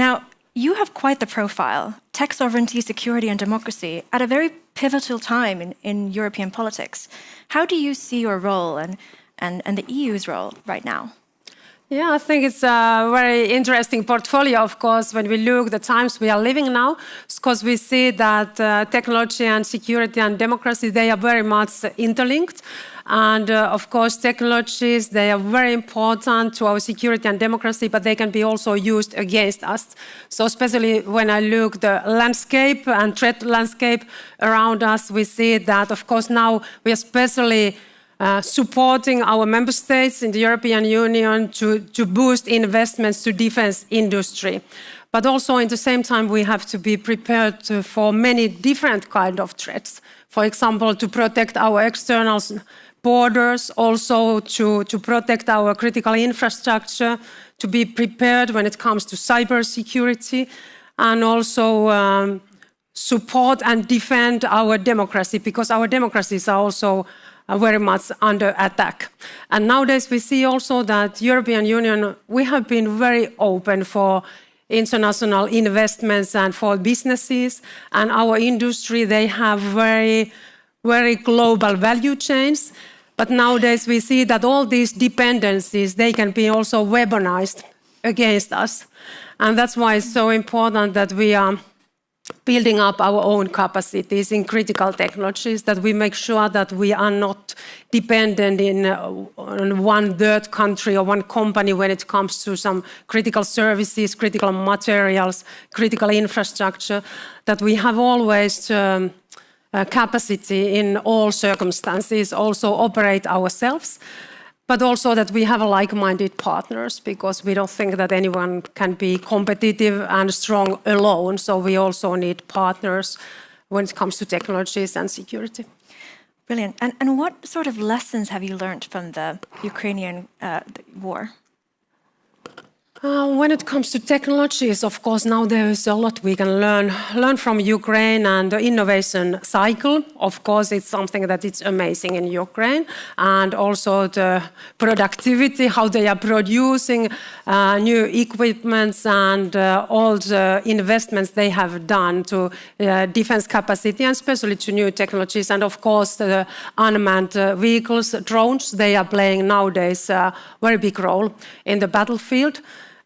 Now, you have quite the profile, tech sovereignty, security and democracy, at a very pivotal time in European politics. How do you see your role and the EU's role right now? Yeah, I think it's a very interesting portfolio, of course, when we look at the times we are living now, because we see that technology and security and democracy, they are very much interlinked. And of course, technologies, they are very important to our security and democracy, but they can be also used against us. So especially when I look at the landscape and threat landscape around us, we see that, of course, now we are especially supporting our member states in the European Union to boost investments to defense industry. But also at the same time, we have to be prepared for many different kinds of threats. For example, to protect our external borders, also to protect our critical infrastructure, to be prepared when it comes to cybersecurity, and also support and defend our democracy, because our democracies are also very much under attack. And nowadays we see also that European Union, we have been very open for international investments and for businesses, and our industry, they have very, very global value chains. But nowadays we see that all these dependencies, they can be also weaponized against us. And that's why it's so important that we are building up our own capacities in critical technologies, that we make sure that we are not dependent on one third country or one company when it comes to some critical services, critical materials, critical infrastructure, that we have always capacity in all circumstances, also operate ourselves, but also that we have like-minded partners, because we don't think that anyone can be competitive and strong alone. So we also need partners when it comes to technologies and security. Brilliant. And what sort of lessons have you learned from the Ukrainian war? When it comes to technologies, of course, now there is a lot we can learn from Ukraine and the innovation cycle. Of course, it's something that is amazing in Ukraine, and also the productivity, how they are producing new equipments and all the investments they have done to defense capacity, and especially to new technologies. And of course, the unmanned vehicles, drones, they are playing nowadays a very big role in the battlefield.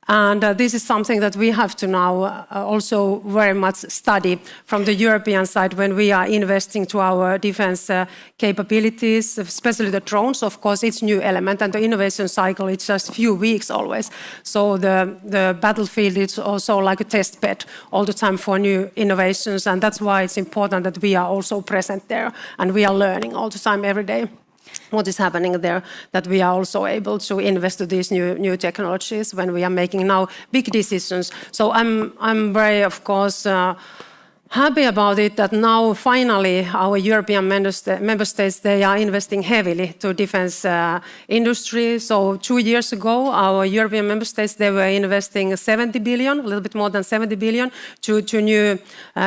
And this is something that we have to now also very much study from the European side when we are investing to our defense capabilities, especially the drones. Of course, it's a new element, and the innovation cycle, it's just a few weeks always. So the battlefield is also like a test bed all the time for new innovations, and that's why it's important that we are also present there, and we are learning all the time, every day, what is happening there, that we are also able to invest in these new technologies when we are making now big decisions. So I'm very, of course, happy about it, that now finally our European member states, they are investing heavily to defense industry. So 2 years ago, our European member states, they were investing 70 billion, a little bit more than 70 billion to new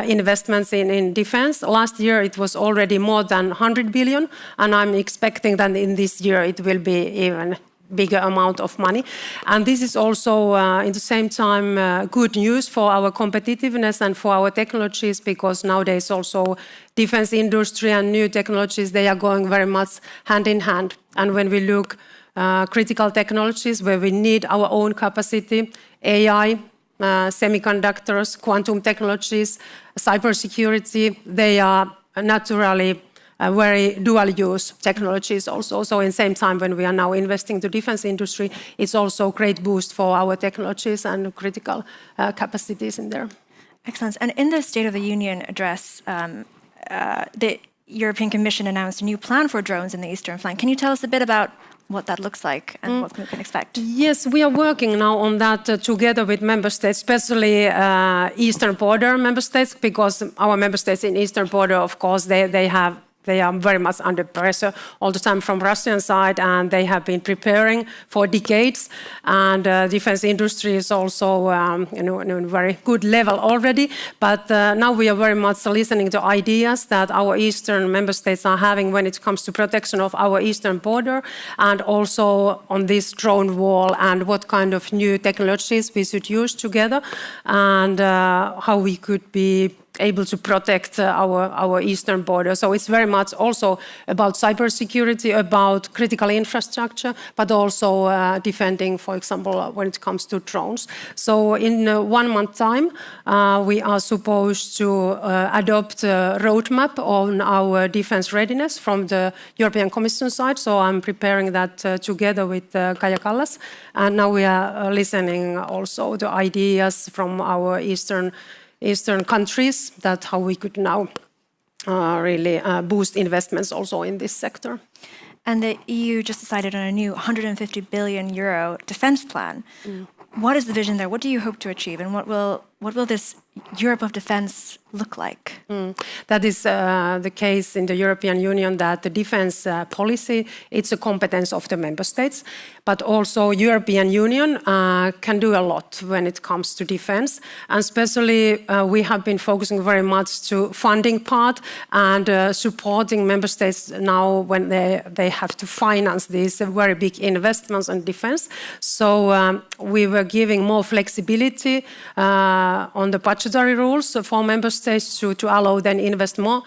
investments in defense. Last year, it was already more than 100 billion, and I'm expecting that in this year, it will be even bigger amount of money. And this is also, in the same time, good news for our competitiveness and for our technologies, because nowadays also defense industry and new technologies, they are going very much hand in hand. And when we look critical technologies where we need our own capacity, AI, semiconductors, quantum technologies, cybersecurity, they are naturally very dual-use technologies also. So in the same time, when we are now investing to defense industry, it's also a great boost for our technologies and critical capacities in there. Excellent. And in the State of the Union address, the European Commission announced a new plan for drones in the eastern flank. Can you tell us a bit about what that looks like and what we can expect? Yes, we are working now on that together with member states, especially eastern border member states, because our member states in eastern border, of course, they have they are very much under pressure all the time from Russian side, and they have been preparing for decades. And defense industry is also in a very good level already. But now we are very much listening to ideas that our eastern member states are having when it comes to protection of our eastern border, and also on this drone wall, and what kind of new technologies we should use together, and how we could be able to protect our eastern border. So it's very much also about cybersecurity, about critical infrastructure, but also defending, for example, when it comes to drones. So in 1 month time, we are supposed to adopt a roadmap on our defense readiness from the European Commission side. So I'm preparing that together with Kaja Kallas. And now we are listening also to ideas from our Eastern countries, that how we could now really boost investments also in this sector. And the EU just decided on a new 150 billion euro defense plan. What is the vision there? What do you hope to achieve? And what will this Europe of defense look like? That is the case in the European Union, that the defense policy, it's a competence of the member states, but also European Union can do a lot when it comes to defense. And especially we have been focusing very much to funding part and supporting member states now when they have to finance these very big investments in defense. So we were giving more flexibility on the budgetary rules for member states to allow them invest more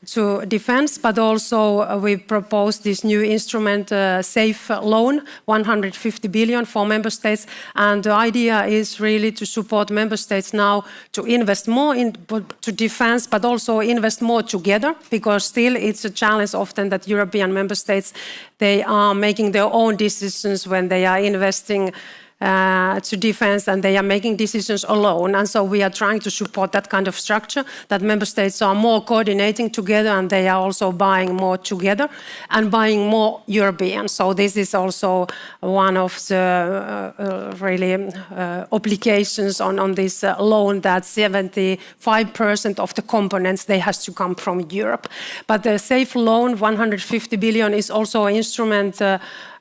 to defense, but also we proposed this new instrument, safe loan, 150 billion for member states. And the idea is really to support member states now to invest more to defense, but also invest more together, because still it's a challenge often that European member states, they are making their own decisions when they are investing to defense, and they are making decisions alone. And so we are trying to support that kind of structure, that member states are more coordinating together, and they are also buying more together and buying more European. So this is also one of the really obligations on this loan, that 75% of the components, they has to come from Europe. But the safe loan, 150 billion, is also an instrument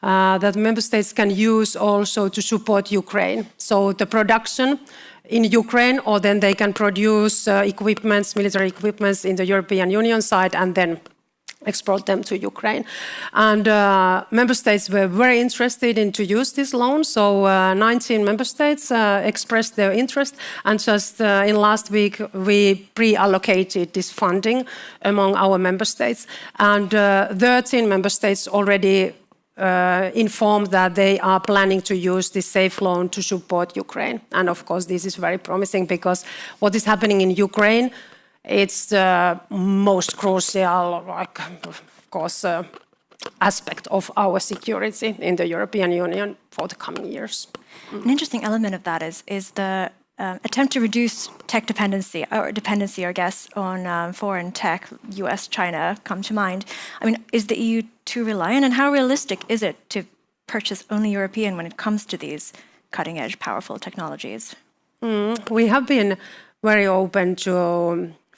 that member states can use also to support Ukraine. So the production in Ukraine, or then they can produce equipments, military equipments in the European Union side, and then export them to Ukraine. And member states were very interested in to use this loan. So 19 member states expressed their interest, and just in last week we pre-allocated this funding among our member states. And 13 member states already informed that they are planning to use this safe loan to support Ukraine. And of course, this is very promising, because what is happening in Ukraine, it's the most crucial, of course, aspect of our security in the European Union for the coming years. An interesting element of that is the attempt to reduce tech dependency, I guess, on foreign tech. US, China come to mind. I mean, is the EU too reliant, and how realistic is it to purchase only European when it comes to these cutting-edge, powerful technologies? We have been very open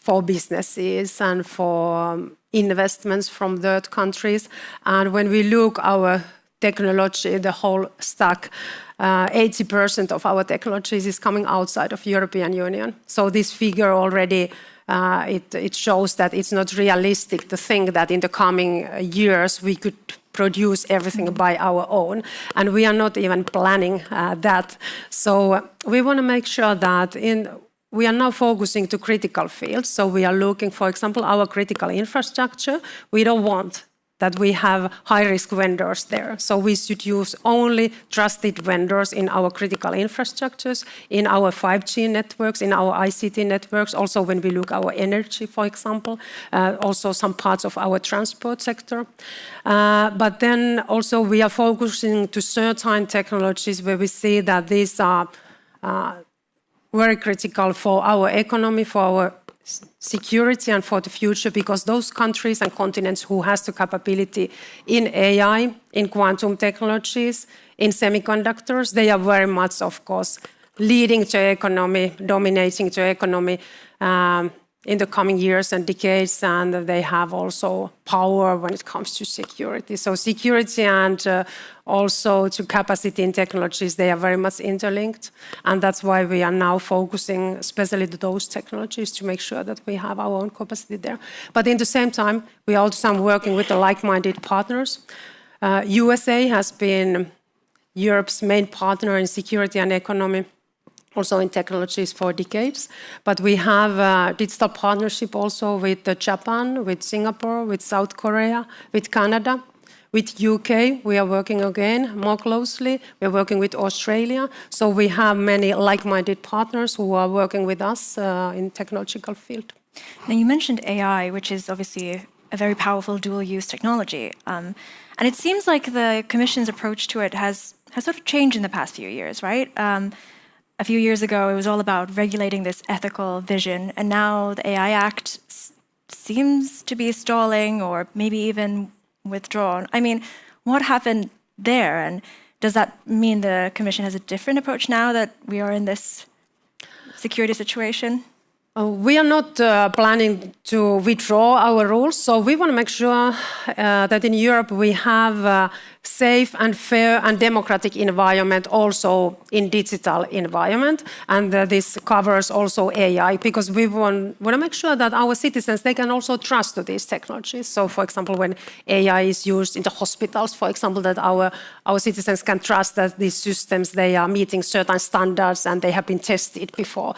for businesses and for investments from third countries. And when we look our technology, the whole stack, 80% of our technologies is coming outside of European Union. So this figure already, it shows that it's not realistic to think that in the coming years we could produce everything by our own. And we are not even planning that. So we want to make sure that we are now focusing to critical fields. So we are looking, for example, our critical infrastructure. We don't want that we have high-risk vendors there. So we should use only trusted vendors in our critical infrastructures, in our 5G networks, in our ICT networks, also when we look our energy, for example, also some parts of our transport sector. But then also we are focusing to certain technologies where we see that these are very critical for our economy, for our security and for the future, because those countries and continents who has the capability in AI, in quantum technologies, in semiconductors, they are very much, of course, leading the economy, dominating the economy. in the coming years and decades, and they have also power when it comes to security. So security and also to capacity in technologies, they are very much interlinked. And that's why we are now focusing especially on those technologies to make sure that we have our own capacity there. But in the same time, we also are working with the like-minded partners. USA has been Europe's main partner in security and economy, also in technologies for decades. But we have a digital partnership also with Japan, with Singapore, with South Korea, with Canada. With UK, we are working again more closely. We're working with Australia. So we have many like-minded partners who are working with us in technological field. Now you mentioned AI, which is obviously a very powerful dual-use technology. And it seems like the Commission's approach to it has sort of changed in the past few years, right? A few years ago, it was all about regulating this ethical vision, and now the AI Act seems to be stalling or maybe even withdrawn. I mean, what happened there, and does that mean the Commission has a different approach now that we are in this security situation? We are not planning to withdraw our rules, so we want to make sure that in Europe we have a safe and fair and democratic environment also in digital environment, and this covers also AI, because we want to make sure that our citizens, they can also trust to these technologies. So for example, when AI is used in the hospitals, for example, that our citizens can trust that these systems, they are meeting certain standards and they have been tested before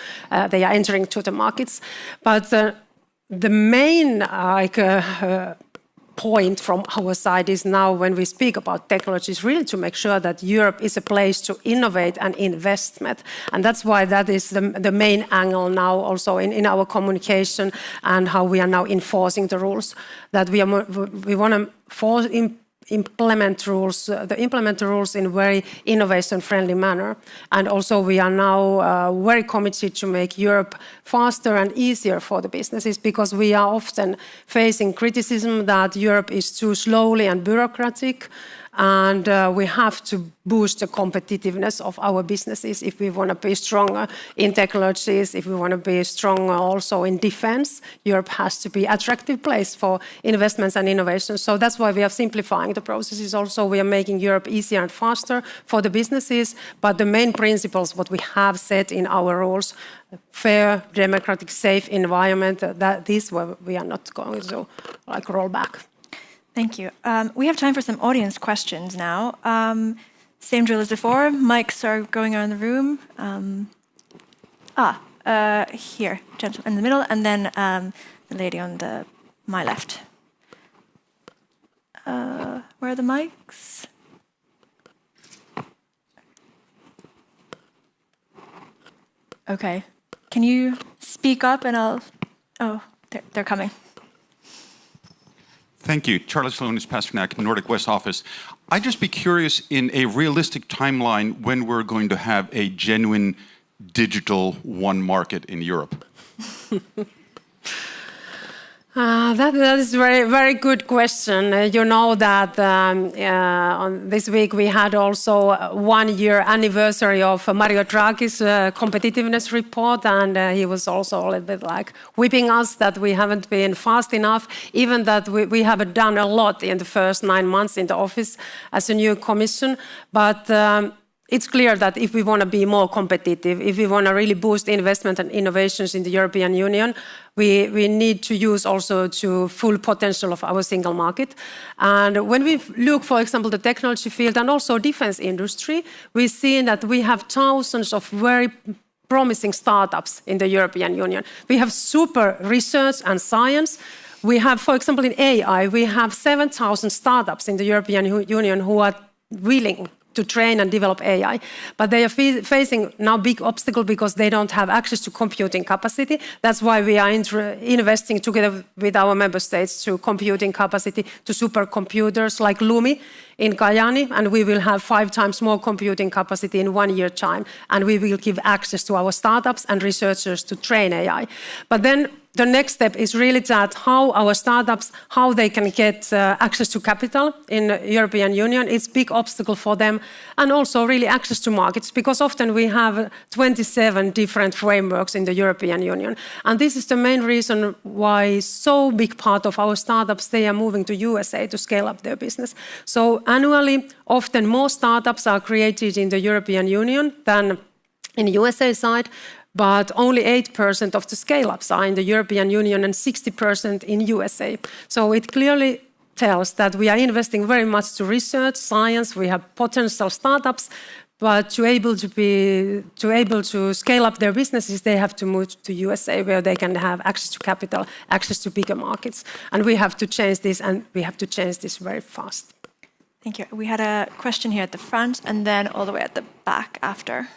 they are entering to the markets. But the main point from our side is now when we speak about technology is really to make sure that Europe is a place to innovate and investment. And that's why that is the main angle now also in our communication and how we are now enforcing the rules, that we want to implement the rules in a very innovation-friendly manner. And also we are now very committed to make Europe faster and easier for the businesses, because we are often facing criticism that Europe is too slowly and bureaucratic, and we have to boost the competitiveness of our businesses if we want to be stronger in technologies, if we want to be stronger also in defense. Europe has to be an attractive place for investments and innovation. So that's why we are simplifying the processes. Also, we are making Europe easier and faster for the businesses. But the main principles, what we have set in our rules, fair, democratic, safe environment, that this we are not going to roll back. Thank you. We have time for some audience questions now. Same drill as before. Mics are going around the room. Here, gentleman in the middle, and then the lady on my left. Where are the mics? Okay. Can you speak up and I'll... Oh, they're coming. Thank you. Charles Lonis, Pasternak, Nordic West office. I'd just be curious, in a realistic timeline, when we're going to have a genuine digital one market in Europe? That is a very, very good question. You know that on this week we had also a 1-year anniversary of Mario Draghi's competitiveness report, and he was also a little bit like whipping us that we haven't been fast enough, even that we have done a lot in the first 9 months in the office as a new commission. But it's clear that if we want to be more competitive, if we want to really boost investment and innovations in the European Union, we need to use also the full potential of our single market. And when we look, for example, the technology field and also defense industry, we see that we have thousands of very promising startups in the European Union. We have super research and science. We have, for example, in AI, we have 7,000 startups in the European Union who are willing to train and develop AI. But they are facing now big obstacle because they don't have access to computing capacity. That's why we are investing together with our member states to computing capacity to supercomputers like Lumi in Kajaani, and we will have 5 times more computing capacity in 1 year time. And we will give access to our startups and researchers to train AI. But then the next step is really that how our startups, how they can get access to capital in the European Union. It's a big obstacle for them, and also really access to markets, because often we have 27 different frameworks in the European Union. And this is the main reason why so big part of our startups, they are moving to USA to scale up their business. So annually, often more startups are created in the European Union than in the USA side. But only 8% of the scale-ups are in the European Union and 60% in USA. So it clearly tells that we are investing very much to research, science, we have potential startups, but to able to scale up their businesses, they have to move to USA, where they can have access to capital, access to bigger markets. And we have to change this, and we have to change this very fast. Thank you. We had a question here at the front and then all the way at the back after.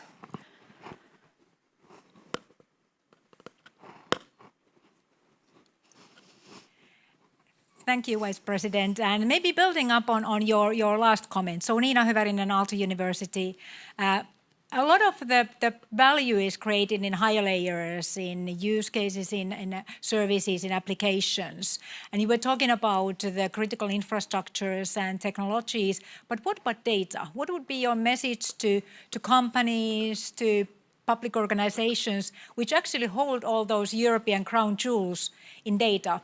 Thank you, Vice President. And maybe building up on your last comment. So Niina Hyvärinen, Aalto University, a lot of the value is created in higher layers, in use cases, in services, in applications. And you were talking about the critical infrastructures and technologies, but what about data? What would be your message to companies, to public organizations, which actually hold all those European crown jewels in data?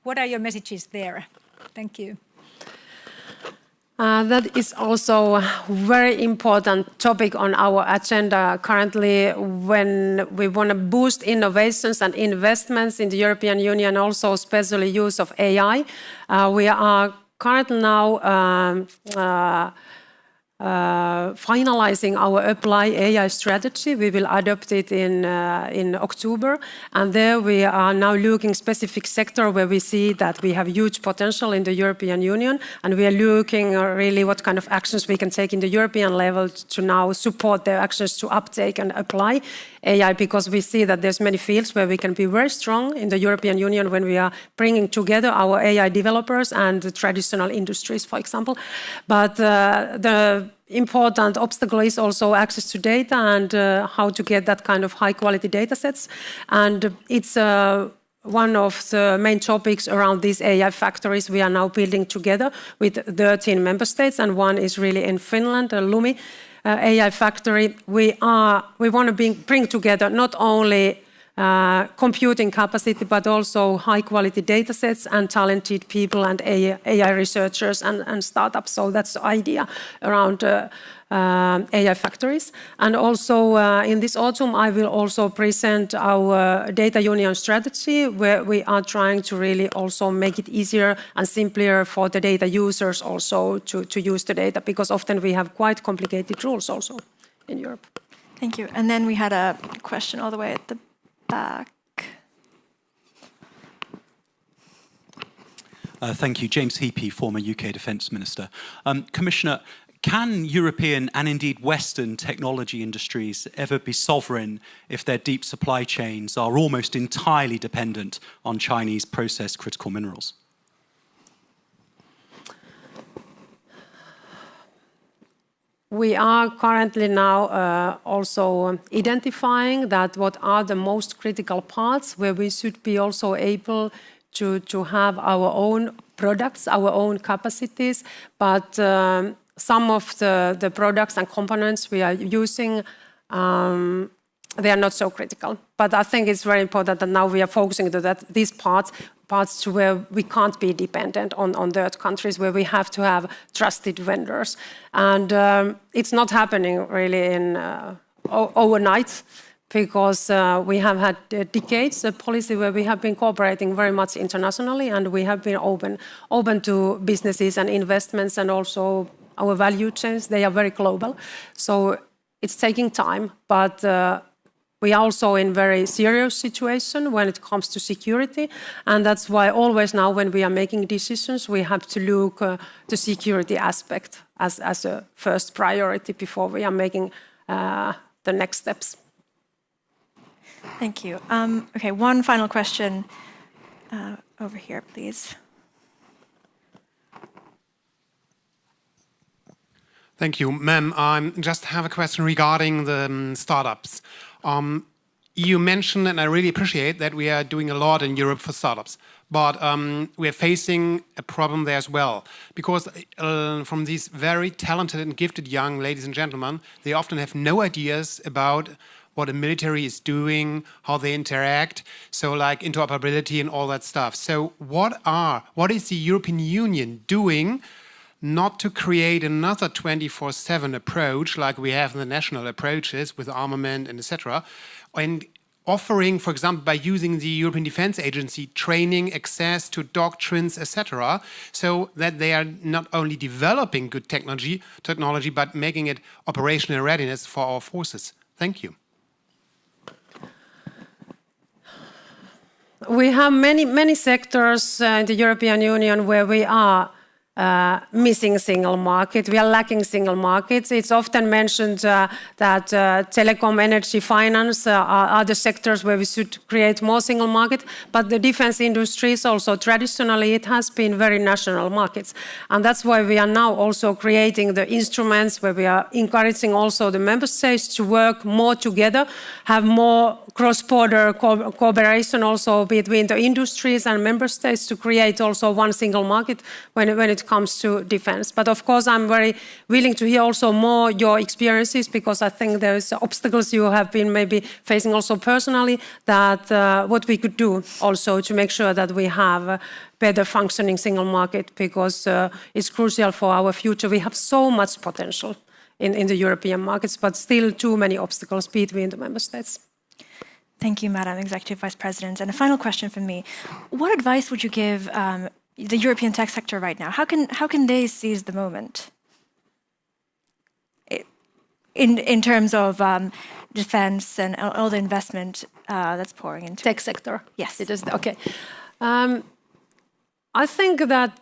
What are your messages there? Thank you. That is also a very important topic on our agenda currently, when we want to boost innovations and investments in the European Union, also especially use of AI. We are currently now finalizing our Apply AI strategy. We will adopt it in October, and there we are now looking specific sector where we see that we have huge potential in the European Union, and we are looking really what kind of actions we can take in the European level to now support their actions to uptake and apply AI, because we see that there's many fields where we can be very strong in the European Union when we are bringing together our AI developers and the traditional industries, for example. But the important obstacle is also access to data and how to get that kind of high quality data sets. And it's one of the main topics around these AI factories we are now building together with 13 member states, and one is really in Finland, Lumi AI factory. We want to bring together not only computing capacity, but also high quality data sets and talented people and AI researchers and startups. So that's the idea around AI factories. And also in this autumn, I will also present our data union strategy, where we are trying to really also make it easier and simpler for the data users also to use the data, because often we have quite complicated rules also in Europe. Thank you. And then we had a question all the way at the back. Thank you. James Heapy, former UK Defence Minister. Commissioner, can European and indeed Western technology industries ever be sovereign if their deep supply chains are almost entirely dependent on Chinese processed critical minerals? We are currently now also identifying that what are the most critical parts where we should be also able to have our own products, our own capacities, but some of the products and components we are using, they are not so critical. But I think it's very important that now we are focusing on these parts to where we can't be dependent on third countries, where we have to have trusted vendors. And it's not happening really in overnight, because we have had decades of policy where we have been cooperating very much internationally, and we have been open to businesses and investments, and also our value chains, they are very global. So it's taking time, but we are also in very serious situation when it comes to security. And that's why always now when we are making decisions, we have to look the security aspect as a first priority before we are making the next steps. Thank you. Okay, one final question over here, please. Thank you, ma'am. I just have a question regarding the startups. You mentioned, and I really appreciate that we are doing a lot in Europe for startups, but we are facing a problem there as well, because from these very talented and gifted young ladies and gentlemen, they often have no ideas about what a military is doing, how they interact, so like interoperability and all that stuff. So what is the European Union doing not to create another 24/7 approach like we have in the national approaches with armament and etc., and offering, for example, by using the European Defence Agency, training, access to doctrines, etc., so that they are not only developing good technology, but making it operational readiness for our forces. Thank you. We have many sectors in the European Union where we are missing single market. We are lacking single markets. It's often mentioned that telecom, energy, finance are the sectors where we should create more single market. But the defense industries also traditionally it has been very national markets, and that's why we are now also creating the instruments where we are encouraging also the member states to work more together, have more cross-border cooperation also between the industries and member states to create also one single market when it comes to defense. But of course, I'm very willing to hear also more your experiences, because I think there's obstacles you have been maybe facing also personally, that what we could do also to make sure that we have a better functioning single market, because it's crucial for our future. We have so much potential in the European markets, but still too many obstacles between the member states. Thank you, Madam Executive Vice President. And a final question from me. What advice would you give the European tech sector right now? How can they seize the moment in terms of defense and all the investment that's pouring into tech sector? Yes. It is, okay. I think that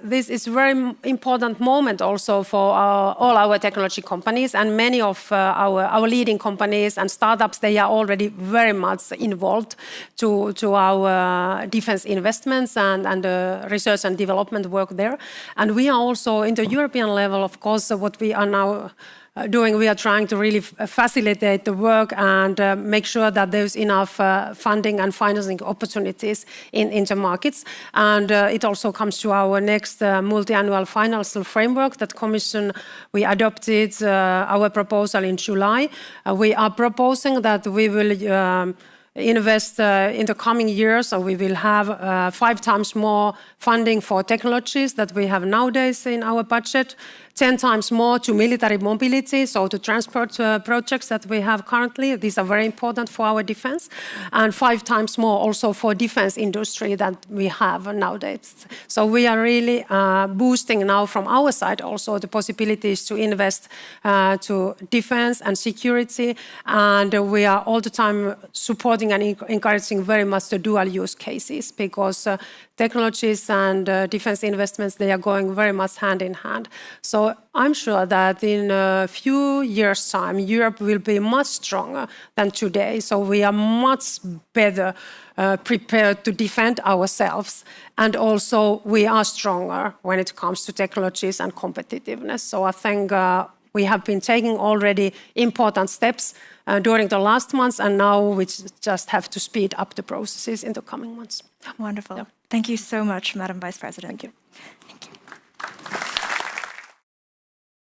this is a very important moment also for all our technology companies, and many of our leading companies and startups, they are already very much involved to our defense investments and research and development work there. And we are also in the European level, of course, what we are now doing, we are trying to really facilitate the work and make sure that there's enough funding and financing opportunities in the markets. And it also comes to our next multi-annual financial framework that Commission, we adopted our proposal in July. We are proposing that we will invest in the coming years, so we will have 5 times more funding for technologies that we have nowadays in our budget, 10 times more to military mobility, so to transport projects that we have currently. These are very important for our defense, and 5 times more also for defense industry that we have nowadays. So we are really boosting now from our side also the possibilities to invest to defense and security, and we are all the time supporting and encouraging very much the dual use cases, because technologies and defense investments, they are going very much hand in hand. So I'm sure that in a few years' time, Europe will be much stronger than today. So we are much better prepared to defend ourselves. And also we are stronger when it comes to technologies and competitiveness. So I think we have been taking already important steps during the last months, and now we just have to speed up the processes in the coming months. Wonderful. Yeah. Thank you so much, Madam Vice President. Thank you.